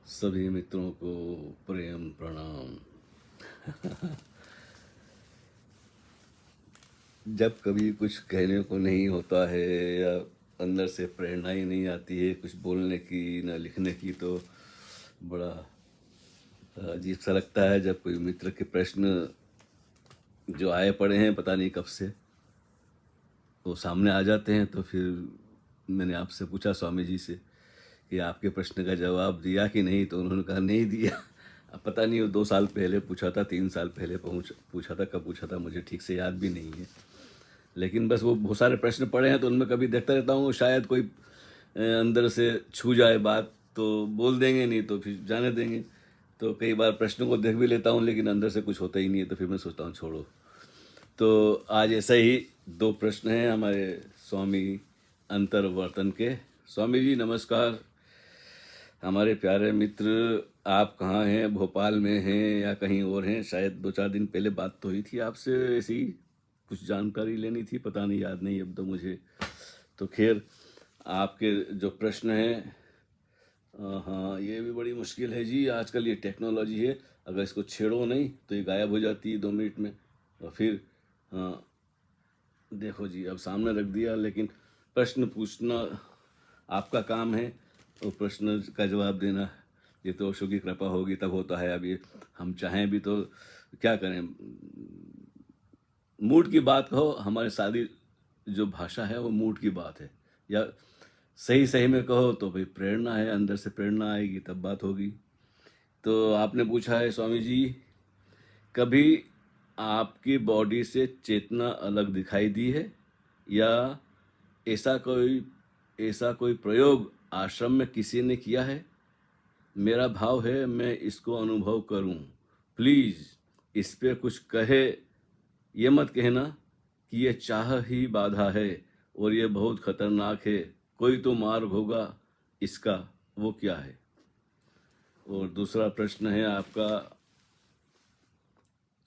सभी मित्रों को प्रेम प्रणाम। जब कभी कुछ कहने को नहीं होता है या अंदर से प्रेरणा ही नहीं आती है कुछ बोलने की ना लिखने की, तो बड़ा अजीब सा लगता है जब कोई मित्र के प्रश्न जो आए पड़े हैं पता नहीं कब से वो सामने आ जाते हैं। तो फिर मैंने आपसे पूछा स्वामी जी से कि आपके प्रश्न का जवाब दिया कि नहीं, तो उन्होंने कहा नहीं दिया। अब पता नहीं वो 2 साल पहले पूछा था, 3 साल पहले पूछा था, कब पूछा था मुझे ठीक से याद भी नहीं है। लेकिन बस वो बहुत सारे प्रश्न पड़े हैं तो उनमें कभी देखता रहता हूँ, शायद कोई अंदर से छू जाए बात तो बोल देंगे, नहीं तो फिर जाने देंगे। तो कई बार प्रश्नों को देख भी लेता हूँ लेकिन अंदर से कुछ होता ही नहीं है, तो फिर मैं सोचता हूँ छोड़ो। तो आज ऐसा ही 2 प्रश्न हैं हमारे स्वामी अंतर्वर्तन के। स्वामी जी नमस्कार। हमारे प्यारे मित्र, आप कहाँ हैं? भोपाल में हैं या कहीं और हैं? शायद 2-4 दिन पहले बात तो हुई थी आपसे, ऐसी कुछ जानकारी लेनी थी, पता नहीं, याद नहीं अब तो मुझे। तो खैर, आपके जो प्रश्न हैं, हाँ ये भी बड़ी मुश्किल है जी। आजकल ये टेक्नोलॉजी है, अगर इसको छेड़ो नहीं तो ये गायब हो जाती है 2 मिनट में। और फिर हाँ, देखो जी अब सामने रख दिया, लेकिन प्रश्न पूछना आपका काम है और प्रश्न का जवाब देना ये तो ओशो की कृपा होगी तब होता है। अब ये हम चाहें भी तो क्या करें। मूड की बात कहो, हमारी सारी जो भाषा है वो मूड की बात है, या सही सही में कहो तो भाई प्रेरणा है, अंदर से प्रेरणा आएगी तब बात होगी। तो आपने पूछा है स्वामी जी, कभी आपकी बॉडी से चेतना अलग दिखाई दी है, या ऐसा कोई प्रयोग आश्रम में किसी ने किया है? मेरा भाव है मैं इसको अनुभव करूं। प्लीज इस पे कुछ कहे। ये मत कहना कि ये चाह ही बाधा है और ये बहुत खतरनाक है, कोई तो मार्ग होगा इसका, वो क्या है? और दूसरा प्रश्न है आपका,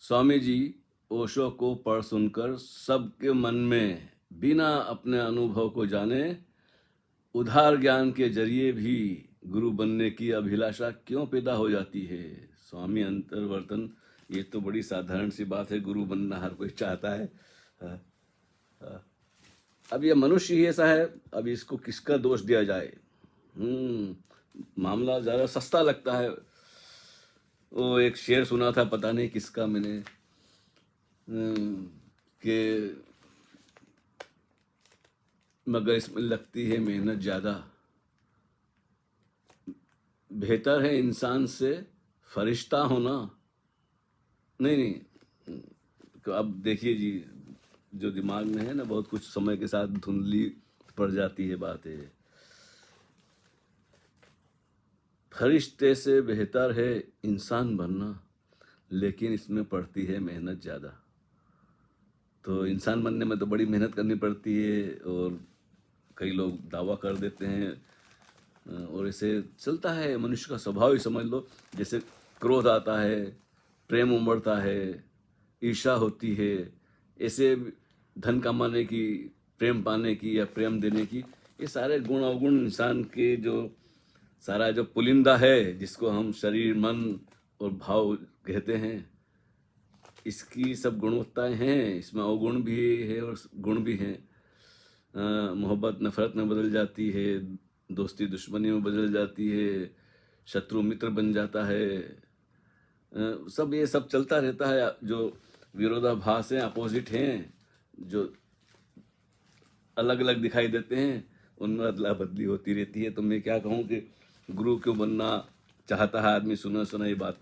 स्वामी जी ओशो को पढ़ सुनकर सबके मन में बिना अपने अनुभव को जाने उधार ज्ञान के जरिए भी गुरु बनने की अभिलाषा क्यों पैदा हो जाती है? स्वामी अंतर्वर्तन, ये तो बड़ी साधारण सी बात है, गुरु बनना हर कोई चाहता है। हाँ, हाँ। अब ये मनुष्य ही ऐसा है, अब इसको किसका दोष दिया जाए? मामला ज़्यादा सस्ता लगता है। वो एक शेर सुना था, पता नहीं किसका, मैंने कि मगर इसमें लगती है मेहनत ज़्यादा, बेहतर है इंसान से फरिश्ता होना। नहीं नहीं, तो अब देखिए जी, जो दिमाग में है ना, बहुत कुछ समय के साथ धुंधली पड़ जाती है बातें। फरिश्ते से बेहतर है इंसान बनना, लेकिन इसमें पड़ती है मेहनत ज़्यादा। तो इंसान बनने में तो बड़ी मेहनत करनी पड़ती है, और कई लोग दावा कर देते हैं, और ऐसे चलता है। मनुष्य का स्वभाव ही समझ लो, जैसे क्रोध आता है, प्रेम उमड़ता है, ईर्ष्या होती है, ऐसे धन कमाने की, प्रेम पाने की या प्रेम देने की, ये सारे गुण अवगुण इंसान के जो सारा जो पुलिंदा है, जिसको हम शरीर मन और भाव कहते हैं, इसकी सब गुणवत्ताएं हैं। इसमें अवगुण भी है और गुण भी हैं। मोहब्बत नफरत में बदल जाती है, दोस्ती दुश्मनी में बदल जाती है, शत्रु मित्र बन जाता है। सब ये सब चलता रहता है। जो विरोधाभास हैं, अपोजिट हैं, जो अलग अलग दिखाई देते हैं, उनमें अदला बदली होती रहती है। तो मैं क्या कहूँ कि गुरु क्यों बनना चाहता है आदमी, सुना सुना ये बात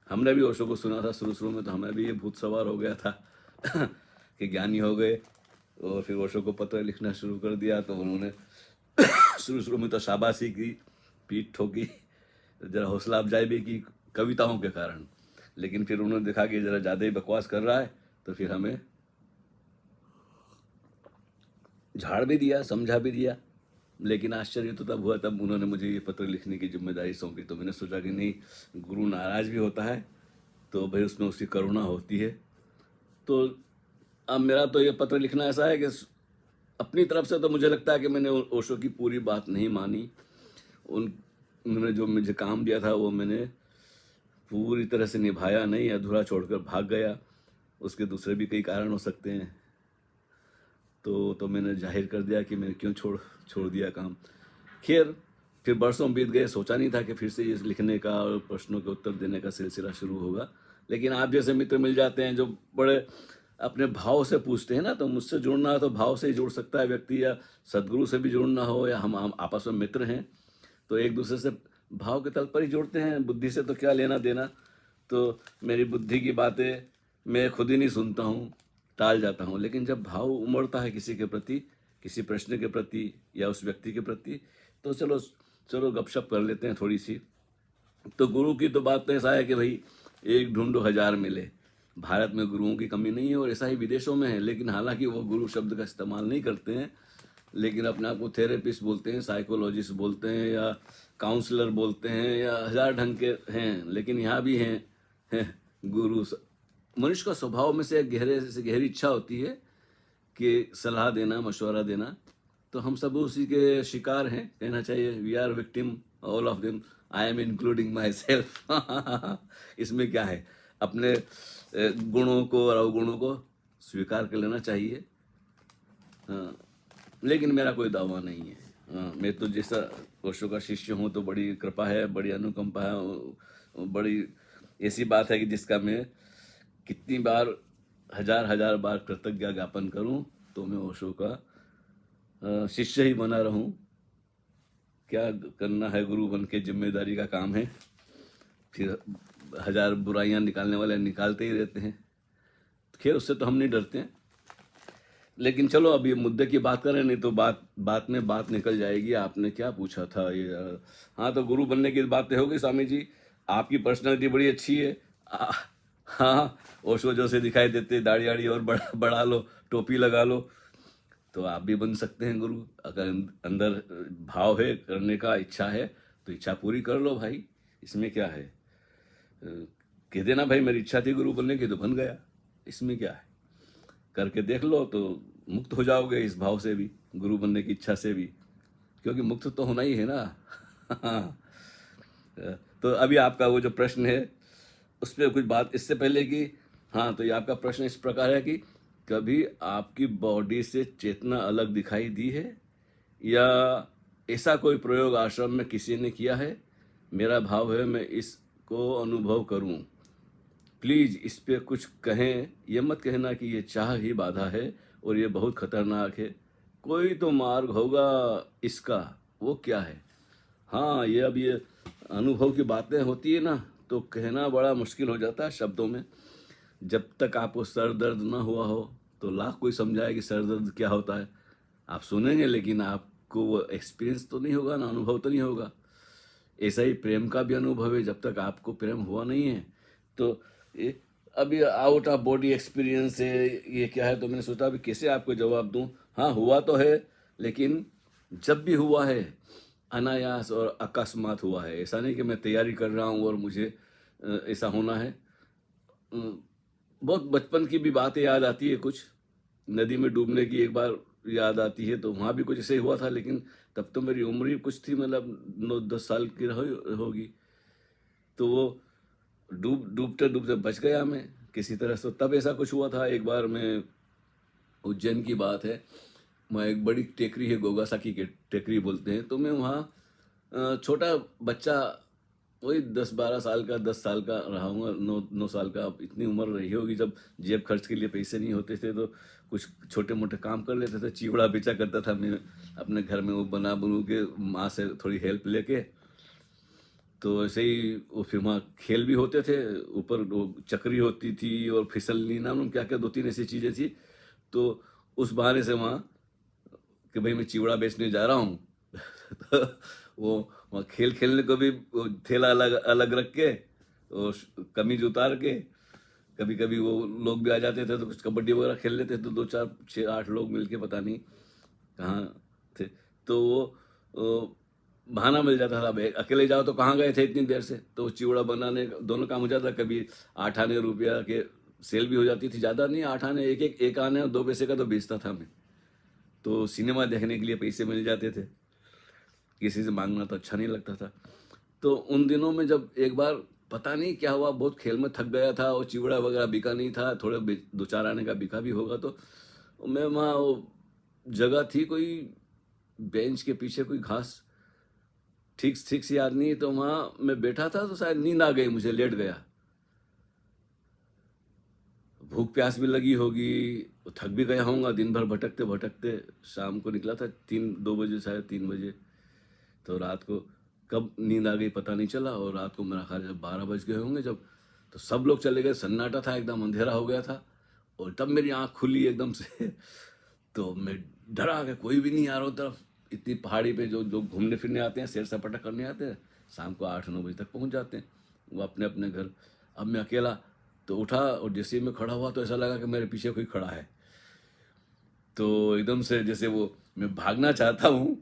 हमने भी ओशो को सुना था शुरू शुरू में, तो हमें भी ये भूत सवार हो गया था कि ज्ञानी हो गए। और फिर ओशो को पत्र लिखना शुरू कर दिया, तो उन्होंने शुरू शुरू में तो शाबाशी की, पीठ ठोकी, जरा हौसला अफजाई भी की कविताओं के कारण। लेकिन फिर उन्होंने देखा कि जरा ज़्यादा ही बकवास कर रहा है, तो फिर हमें झाड़ भी दिया, समझा भी दिया। लेकिन आश्चर्य तो तब हुआ तब उन्होंने मुझे ये पत्र लिखने की जिम्मेदारी सौंपी। तो मैंने सोचा कि नहीं, गुरु नाराज भी होता है तो भाई उसमें उसकी करुणा होती है। तो अब मेरा तो ये पत्र लिखना ऐसा है कि अपनी तरफ से तो मुझे लगता है कि मैंने ओशो की पूरी बात नहीं मानी। उन्होंने जो मुझे काम दिया था वो मैंने पूरी तरह से निभाया नहीं, अधूरा छोड़कर भाग गया। उसके दूसरे भी कई कारण हो सकते हैं। तो मैंने जाहिर कर दिया कि मैंने क्यों छोड़ दिया काम। खैर, फिर बरसों बीत गए, सोचा नहीं था कि फिर से ये लिखने का और प्रश्नों के उत्तर देने का सिलसिला शुरू होगा। लेकिन आप जैसे मित्र मिल जाते हैं जो बड़े अपने भाव से पूछते हैं ना, तो मुझसे जुड़ना है तो भाव से ही जुड़ सकता है व्यक्ति, या सदगुरु से भी जुड़ना हो, या हम आपस में मित्र हैं तो एक दूसरे से भाव के तल पर ही जुड़ते हैं। बुद्धि से तो क्या लेना देना। तो मेरी बुद्धि की बातें मैं खुद ही नहीं सुनता हूँ, टाल जाता हूँ। लेकिन जब भाव उमड़ता है किसी के प्रति, किसी प्रश्न के प्रति या उस व्यक्ति के प्रति, तो चलो गपशप कर लेते हैं थोड़ी सी। तो गुरु की तो बात तो ऐसा है कि भाई एक ढूंढो हजार मिले। भारत में गुरुओं की कमी नहीं है, और ऐसा ही विदेशों में है। लेकिन हालांकि वो गुरु शब्द का इस्तेमाल नहीं करते हैं, लेकिन अपने आप को थेरेपिस्ट बोलते हैं, साइकोलॉजिस्ट बोलते हैं, या काउंसलर बोलते हैं, या हजार ढंग के हैं। लेकिन यहाँ भी हैं गुरु। मनुष्य का स्वभाव में से गहरे से गहरी इच्छा होती है कि सलाह देना, मशवरा देना। तो हम सब उसी के शिकार हैं, कहना चाहिए। We are victim, all of them, I am including myself. इसमें क्या है, अपने गुणों को और अवगुणों को स्वीकार कर लेना चाहिए। हाँ, लेकिन मेरा कोई दावा नहीं है। हाँ, मैं तो जैसा ओशो का शिष्य हूँ तो बड़ी कृपा है, बड़ी अनुकंपा है, बड़ी ऐसी बात है कि जिसका मैं कितनी बार, हजार बार कृतज्ञता ज्ञापन करूं तो मैं ओशो का शिष्य ही बना रहूं। क्या करना है, गुरु बन के जिम्मेदारी का काम है। फिर हजार बुराइयां निकालने वाले निकालते ही रहते हैं। खैर, उससे तो हम नहीं डरते हैं। लेकिन चलो अब ये मुद्दे की बात करें, नहीं तो बात में बात निकल जाएगी। आपने क्या पूछा था ये? हाँ, तो गुरु बनने की बात तो होगी स्वामी जी। आपकी पर्सनालिटी बड़ी अच्छी है। हाँ, ओशो जो से दिखाई देते, दाढ़ी आड़ी और बढ़ा लो, टोपी लगा लो, तो आप भी बन सकते हैं गुरु। अगर अंदर भाव है, करने का इच्छा है, तो इच्छा पूरी कर लो भाई। इसमें क्या है, कह देना भाई मेरी इच्छा थी गुरु बनने की तो बन गया। इसमें क्या है, करके देख लो तो मुक्त हो जाओगे इस भाव से भी, गुरु बनने की इच्छा से भी, क्योंकि मुक्त तो होना ही है ना। तो अभी आपका वो जो प्रश्न है उस पर कुछ बात इससे पहले की। हाँ, तो ये आपका प्रश्न इस प्रकार है कि कभी आपकी बॉडी से चेतना अलग दिखाई दी है, या ऐसा कोई प्रयोग आश्रम में किसी ने किया है? मेरा भाव है मैं इसको अनुभव करूं। प्लीज इस पे कुछ कहें। ये मत कहना कि ये चाह ही बाधा है और ये बहुत खतरनाक है। कोई तो मार्ग होगा इसका, वो क्या है? हाँ, ये अनुभव की बातें होती है ना, तो कहना बड़ा मुश्किल हो जाता है शब्दों में। जब तक आपको सर दर्द ना हुआ हो तो लाख कोई समझाए कि सर दर्द क्या होता है। आप सुनेंगे लेकिन आपको वो एक्सपीरियंस तो नहीं होगा ना, अनुभव तो नहीं होगा। ऐसा ही प्रेम का भी अनुभव है, जब तक आपको प्रेम हुआ नहीं है तो ये अभी आउट ऑफ बॉडी एक्सपीरियंस है, ये क्या है। तो मैंने सोचा अभी कैसे आपको जवाब दूं। हाँ, हुआ तो है, लेकिन जब भी हुआ है अनायास और अकस्मात हुआ है। ऐसा नहीं कि मैं तैयारी कर रहा हूँ और मुझे ऐसा होना है। बहुत बचपन की भी बातें याद आती है, कुछ नदी में डूबने की एक बार याद आती है, तो वहाँ भी कुछ ऐसे ही हुआ था। लेकिन तब तो मेरी उम्र ही कुछ थी, मतलब 9-10 साल की होगी। तो वो डूबते डूबते बच गया मैं किसी तरह से। तब ऐसा कुछ हुआ था एक बार। मैं उज्जैन की बात है, वहाँ एक बड़ी टेकरी है, गोगासाकी के टेकरी बोलते हैं। तो मैं वहाँ छोटा बच्चा, वही 10-12 साल का, 10 साल का रहा हूँ, 9 साल का। अब इतनी उम्र रही होगी जब जेब खर्च के लिए पैसे नहीं होते थे, तो कुछ छोटे मोटे काम कर लेते थे। चिवड़ा बेचा करता था मैं अपने घर में, वो बनू के माँ से थोड़ी हेल्प लेके। तो ऐसे ही वो फिर वहाँ खेल भी होते थे, ऊपर वो चक्री होती थी और फिसलनी, नाम क्या क्या 2-3 ऐसी चीज़ें थी। तो उस बहाने से वहाँ कि भाई मैं चिवड़ा बेचने जा रहा हूँ। तो वो वहाँ खेलने को भी वो थैला अलग अलग रख के और कमीज उतार के, कभी कभी वो लोग भी आ जाते थे तो कुछ कबड्डी वगैरह खेल लेते, तो 2-4-6-8 लोग मिलके पता नहीं कहाँ थे। तो वो बहाना मिल जाता था। भाई अकेले जाओ तो कहाँ गए थे इतनी देर से, तो चिवड़ा बनाने दोनों काम हो जाता। कभी 8 आने रुपया के सेल भी हो जाती थी, ज़्यादा नहीं, 8 आने, एक आने और 2 पैसे का तो बेचता था मैं। तो सिनेमा देखने के लिए पैसे मिल जाते थे, किसी से मांगना तो अच्छा नहीं लगता था। तो उन दिनों में जब एक बार पता नहीं क्या हुआ, बहुत खेल में थक गया था और चिवड़ा वगैरह बिका नहीं था, थोड़े दो चार आने का बिका भी होगा, तो मैं वहाँ वो जगह थी कोई बेंच के पीछे कोई घास, ठीक ठीक से याद नहीं, तो वहाँ मैं बैठा था तो शायद नींद आ गई मुझे, लेट गया। भूख प्यास भी लगी होगी, थक भी गया होऊंगा दिन भर भटकते भटकते। शाम को निकला था 2 बजे, शायद 3 बजे। तो रात को कब नींद आ गई पता नहीं चला, और रात को मेरा ख्याल जब 12 बज गए होंगे जब, तो सब लोग चले गए, सन्नाटा था, एकदम अंधेरा हो गया था। और तब मेरी आँख खुली एकदम से तो मैं डरा कि कोई भी नहीं आ रहा तरफ। इतनी पहाड़ी पे जो लोग घूमने फिरने आते हैं, सैर सपाटा करने आते हैं, शाम को 8-9 बजे तक पहुंच जाते हैं वो अपने अपने घर। अब मैं अकेला, तो उठा और जैसे ही मैं खड़ा हुआ तो ऐसा लगा कि मेरे पीछे कोई खड़ा है। तो एकदम से जैसे वो मैं भागना चाहता हूँ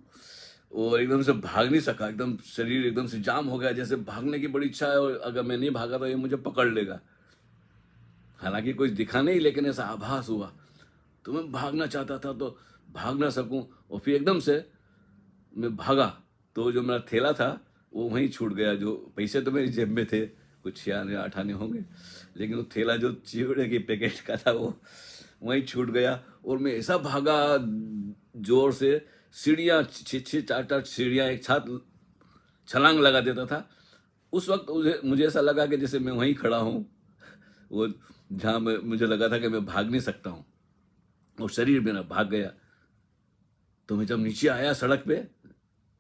और एकदम से भाग नहीं सका, एकदम शरीर एकदम से जाम हो गया, जैसे भागने की बड़ी इच्छा है और अगर मैं नहीं भागा तो ये मुझे पकड़ लेगा। हालांकि कुछ दिखा नहीं, लेकिन ऐसा आभास हुआ। तो मैं भागना चाहता था तो भाग ना सकूं, और फिर एकदम से मैं भागा तो जो मेरा थैला था वो वहीं छूट गया। जो पैसे तो मेरी जेब में थे, कुछ 6 आने 8 आने होंगे, लेकिन वो थैला जो चिवड़े की पैकेट का था वो वहीं छूट गया। और मैं ऐसा भागा जोर से, सीढ़ियाँ 6-6 4-4 सीढ़ियाँ एक साथ छलांग लगा देता था। उस वक्त मुझे ऐसा लगा कि जैसे मैं वहीं खड़ा हूँ, वो जहाँ मुझे लगा था कि मैं भाग नहीं सकता हूँ, और शरीर मेरा भाग गया। तो मैं जब नीचे आया सड़क पे,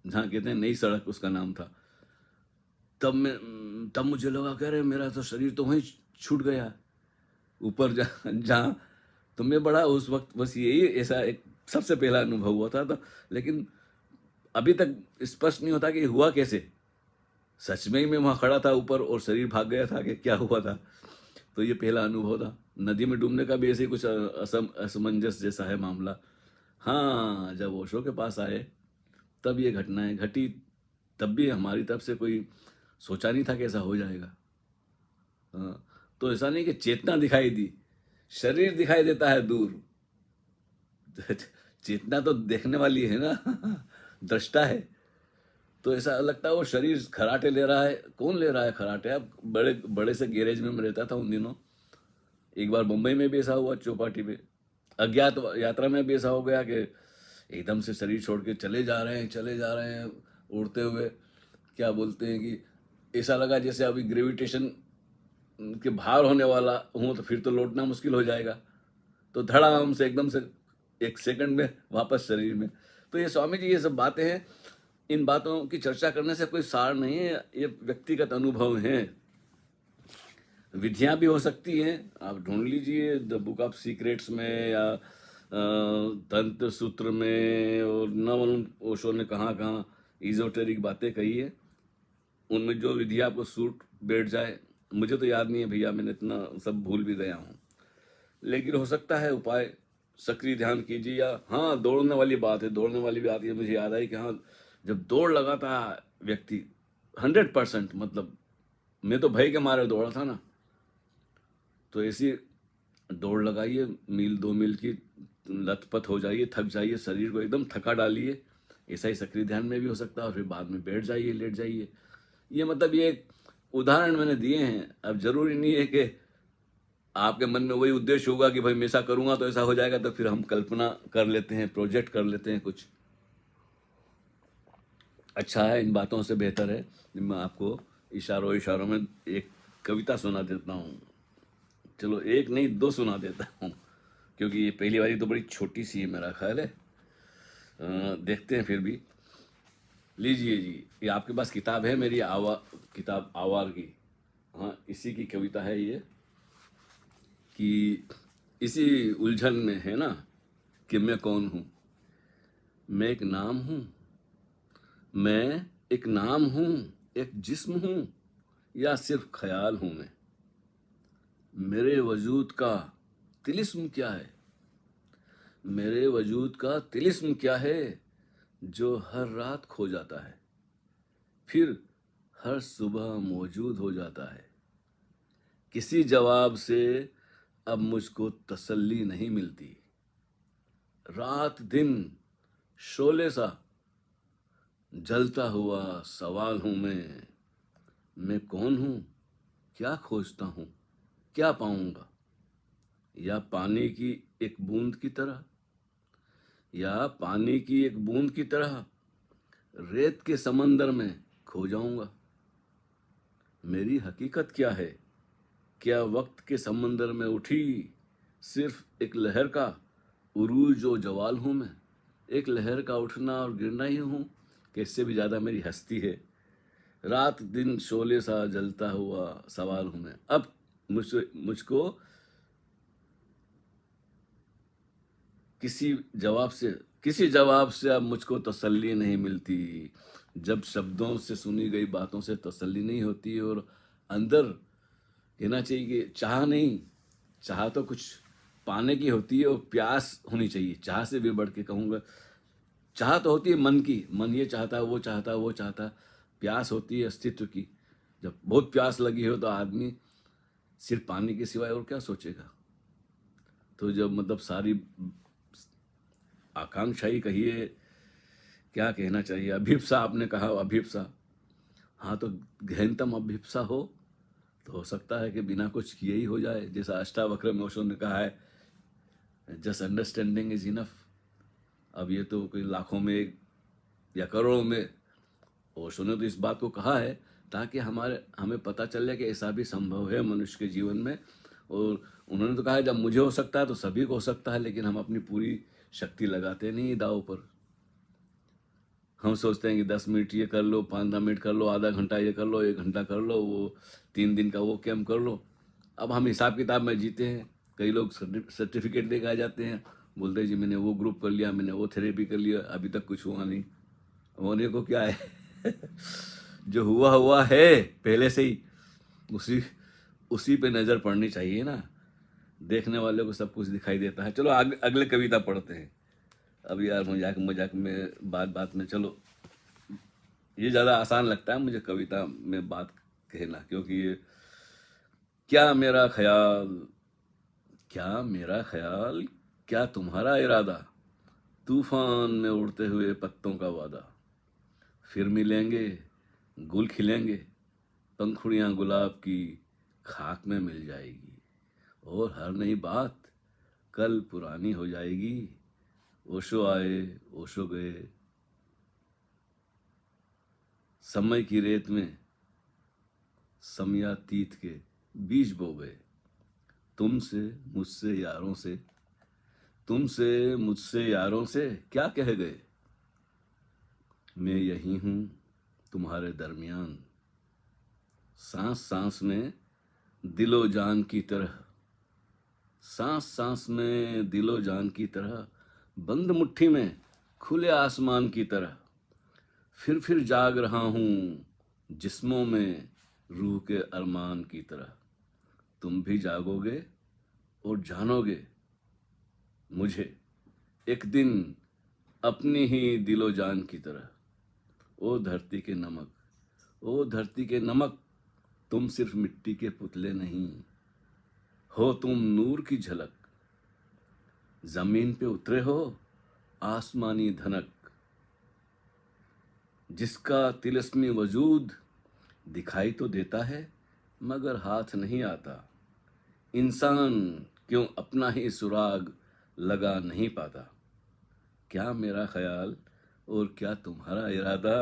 जहाँ कहते हैं नई सड़क उसका नाम था, तब मुझे लगा कह रहे मेरा तो शरीर तो वहीं छूट गया ऊपर जहाँ। तो मैं बड़ा उस वक्त बस यही ऐसा एक सबसे पहला अनुभव हुआ था। तो लेकिन अभी तक स्पष्ट नहीं होता कि हुआ कैसे, सच में ही मैं वहाँ खड़ा था ऊपर और शरीर भाग गया था कि क्या हुआ था। तो ये पहला अनुभव था। नदी में डूबने का भी ऐसे ही कुछ असमंजस जैसा है मामला। हाँ, जब ओशो के पास आए तब ये घटनाएं घटी। तब भी हमारी तरफ से कोई सोचा नहीं था कि ऐसा हो जाएगा। हाँ, तो ऐसा नहीं कि चेतना दिखाई दी, शरीर दिखाई देता है दूर। चेतना तो देखने वाली है ना, दृष्टा है। तो ऐसा लगता है वो शरीर खराटे ले रहा है। कौन ले रहा है खराटे? अब बड़े बड़े से गैरेज में मैं रहता था उन दिनों। एक बार मुंबई में भी ऐसा हुआ, चौपाटी पे अज्ञात यात्रा में भी ऐसा हो गया कि एकदम से शरीर छोड़ के चले जा रहे हैं उड़ते हुए। क्या बोलते हैं कि ऐसा लगा जैसे अभी ग्रेविटेशन के बाहर होने वाला हूँ, तो फिर तो लौटना मुश्किल हो जाएगा। तो धड़ाम से एकदम से 1 सेकंड में वापस शरीर में। तो ये स्वामी जी ये सब बातें हैं, इन बातों की चर्चा करने से कोई सार नहीं है, ये व्यक्तिगत अनुभव हैं। विधियां भी हो सकती हैं, आप ढूंढ लीजिए द बुक ऑफ सीक्रेट्स में या तंत्र सूत्र में, और न मालूम ओशो ने कहाँ कहाँ इजोटेरिक बातें कही है। उनमें जो विधि आपको सूट बैठ जाए, मुझे तो याद नहीं है भैया, मैंने इतना सब भूल भी गया हूँ। लेकिन हो सकता है उपाय, सक्रिय ध्यान कीजिए। या हाँ, दौड़ने वाली बात है, दौड़ने वाली बात ये मुझे याद आई कि हाँ, जब दौड़ लगाता व्यक्ति 100%, मतलब मैं तो भय के मारे दौड़ा था ना, तो ऐसी दौड़ लगाइए, मील 2 मील की, लथपथ हो जाइए, थक जाइए, शरीर को एकदम थका डालिए। ऐसा ही सक्रिय ध्यान में भी हो सकता है, और फिर बाद में बैठ जाइए, लेट जाइए। ये मतलब ये एक उदाहरण मैंने दिए हैं। अब जरूरी नहीं है कि आपके मन में वही उद्देश्य होगा कि भाई मैं ऐसा करूंगा तो ऐसा हो जाएगा। तो फिर हम कल्पना कर लेते हैं, प्रोजेक्ट कर लेते हैं कुछ। अच्छा है, इन बातों से बेहतर है मैं आपको इशारों इशारों में एक कविता सुना देता हूँ। चलो, एक नहीं 2 सुना देता हूँ, क्योंकि ये पहली वाली तो बड़ी छोटी सी है मेरा ख्याल है। देखते हैं फिर भी। लीजिए जी, ये आपके पास किताब है मेरी किताब आवार की। हाँ, इसी की कविता है ये, कि इसी उलझन में है ना कि मैं कौन हूँ। मैं एक नाम हूँ, मैं एक नाम हूँ, एक जिस्म हूँ, या सिर्फ ख्याल हूँ मैं। मेरे वजूद का तिलिस्म क्या है? मेरे वजूद का तिलिस्म क्या है, जो हर रात खो जाता है, फिर हर सुबह मौजूद हो जाता है। किसी जवाब से अब मुझको तसल्ली नहीं मिलती। रात दिन शोले सा जलता हुआ सवाल हूं मैं। मैं कौन हूँ, क्या खोजता हूँ, क्या पाऊंगा? या पानी की एक बूंद की तरह, या पानी की एक बूंद की तरह रेत के समंदर में खो जाऊंगा। मेरी हकीकत क्या है? क्या वक्त के समंदर में उठी सिर्फ एक लहर का उरूज और जवाल हूँ मैं? एक लहर का उठना और गिरना ही हूँ कि इससे भी ज़्यादा मेरी हस्ती है? रात दिन शोले सा जलता हुआ सवाल हूँ मैं। अब मुझको किसी किसी जवाब से अब मुझको तसल्ली नहीं मिलती। जब शब्दों से सुनी गई बातों से तसल्ली नहीं होती, और अंदर कहना चाहिए कि चाह नहीं, चाह तो कुछ पाने की होती है, और प्यास होनी चाहिए। चाह से भी बढ़ के कहूँगा, चाह तो होती है मन की, मन ये चाहता है, वो चाहता है, वो चाहता है। प्यास होती है अस्तित्व की। जब बहुत प्यास लगी हो तो आदमी सिर्फ पानी के सिवाय और क्या सोचेगा? तो जब मतलब सारी आकांक्षा ही कहिए, क्या कहना चाहिए, अभिप्सा, आपने कहा अभिप्सा। हाँ, तो गहनतम अभिप्सा हो सकता है कि बिना कुछ किए ही हो जाए। जैसा अष्टावक्र में ओशो ने कहा है, जस्ट अंडरस्टैंडिंग इज इनफ। अब ये तो कोई लाखों में या करोड़ों में, ओशो ने तो इस बात को कहा है ताकि हमें पता चल जाए कि ऐसा भी संभव है मनुष्य के जीवन में। और उन्होंने तो कहा है, जब मुझे हो सकता है तो सभी को हो सकता है, लेकिन हम अपनी पूरी शक्ति लगाते नहीं दांव पर। हम सोचते हैं कि 10 मिनट ये कर लो, 15 मिनट कर लो, आधा घंटा ये कर लो, 1 घंटा कर लो, वो 3 दिन का वो कैम्प कर लो। अब हम हिसाब किताब में जीते हैं। कई लोग सर्टिफिकेट लेके आ जाते हैं, बोलते हैं जी मैंने वो ग्रुप कर लिया, मैंने वो थेरेपी कर लिया, अभी तक कुछ हुआ नहीं। होने को क्या है? जो हुआ हुआ है पहले से ही, उसी उसी पे नज़र पड़नी चाहिए ना। देखने वाले को सब कुछ दिखाई देता है। चलो अगले कविता पढ़ते हैं। अब यार मजाक मजाक में, बात बात में, चलो ये ज़्यादा आसान लगता है मुझे कविता में बात कहना, क्योंकि ये क्या मेरा ख्याल, क्या मेरा ख्याल, क्या तुम्हारा इरादा, तूफान में उड़ते हुए पत्तों का वादा, फिर मिलेंगे, गुल खिलेंगे, पंखुड़ियाँ गुलाब की खाक में मिल जाएगी, और हर नई बात कल पुरानी हो जाएगी। ओशो आए, ओशो गए, समय की रेत में समयातीत के बीज बो गए। तुमसे मुझसे यारों से, तुमसे मुझसे यारों से क्या कह गए? मैं यही हूँ तुम्हारे दरमियान, सांस सांस में दिलो जान की तरह, सांस सांस में दिलो जान की तरह, बंद मुट्ठी में खुले आसमान की तरह, फिर जाग रहा हूँ जिस्मों में रूह के अरमान की तरह। तुम भी जागोगे और जानोगे मुझे एक दिन अपनी ही दिलो जान की तरह। ओ धरती के नमक, ओ धरती के नमक, तुम सिर्फ मिट्टी के पुतले नहीं हो, तुम नूर की झलक, जमीन पे उतरे हो आसमानी धनक, जिसका तिलस्मी वजूद दिखाई तो देता है मगर हाथ नहीं आता। इंसान क्यों अपना ही सुराग लगा नहीं पाता? क्या मेरा ख्याल और क्या तुम्हारा इरादा,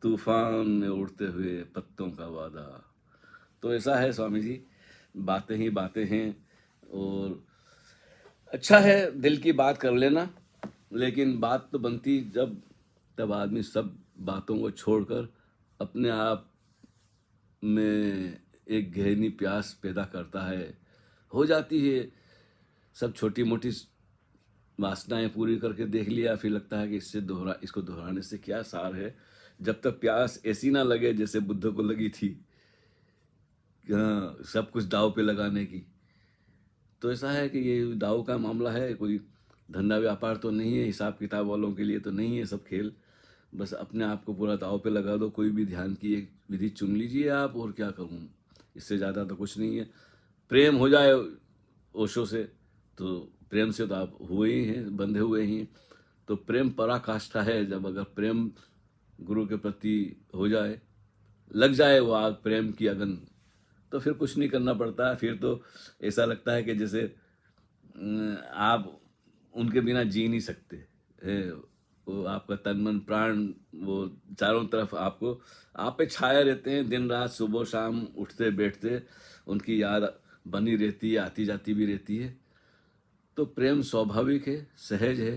तूफान में उड़ते हुए पत्तों का वादा। तो ऐसा है स्वामी जी, बातें ही बातें हैं। और अच्छा है दिल की बात कर लेना, लेकिन बात तो बनती तब आदमी सब बातों को छोड़कर अपने आप में एक गहरी प्यास पैदा करता है। हो जाती है सब छोटी मोटी वासनाएं पूरी करके देख लिया, फिर लगता है कि इसको दोहराने से क्या सार है। जब तक प्यास ऐसी ना लगे जैसे बुद्ध को लगी थी, सब कुछ दाव पे लगाने की। तो ऐसा है कि ये दाव का मामला है, कोई धंधा व्यापार तो नहीं है, हिसाब किताब वालों के लिए तो नहीं है सब खेल। बस अपने आप को पूरा दाव पे लगा दो, कोई भी ध्यान की एक विधि चुन लीजिए आप, और क्या कहूँ, इससे ज़्यादा तो कुछ नहीं है। प्रेम हो जाए ओशो से, तो प्रेम से तो आप हुए ही हैं, बंधे हुए ही हैं। तो प्रेम पराकाष्ठा है। जब अगर प्रेम गुरु के प्रति हो जाए, लग जाए वो आग प्रेम की अगन, तो फिर कुछ नहीं करना पड़ता है। फिर तो ऐसा लगता है कि जैसे आप उनके बिना जी नहीं सकते। वो आपका तन मन प्राण वो चारों तरफ आपको आप पे छाए रहते हैं, दिन रात सुबह शाम उठते बैठते उनकी याद बनी रहती है, आती जाती भी रहती है। तो प्रेम स्वाभाविक है, सहज है।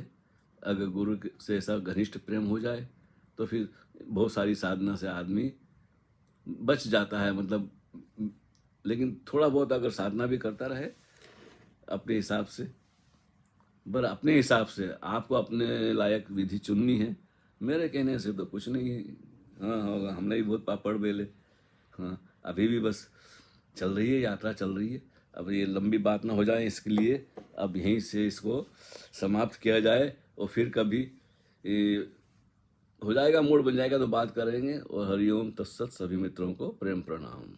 अगर गुरु से ऐसा घनिष्ठ प्रेम हो जाए तो फिर बहुत सारी साधना से आदमी बच जाता है, मतलब। लेकिन थोड़ा बहुत अगर साधना भी करता रहे अपने हिसाब से, पर अपने हिसाब से आपको अपने लायक विधि चुननी है। मेरे कहने से तो कुछ नहीं है। हाँ होगा, हमने भी बहुत पापड़ बेले। हाँ, अभी भी बस चल रही है, यात्रा चल रही है। अब ये लंबी बात ना हो जाए, इसके लिए अब यहीं से इसको समाप्त किया जाए, और फिर कभी ये हो जाएगा, मूड बन जाएगा तो बात करेंगे। और हरिओम तत्सत, सभी मित्रों को प्रेम प्रणाम।